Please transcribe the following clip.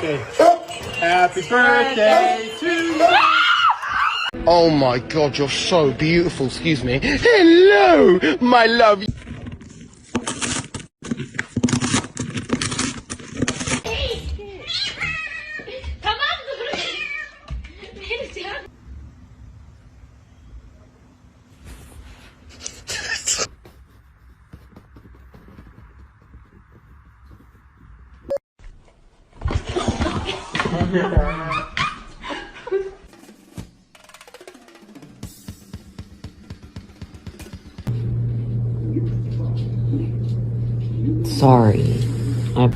birthday. Happy birthday to you. Oh my God, you're so beautiful. Excuse me. Hello, my love. Tamam dur. Vereceğim. Sorry. I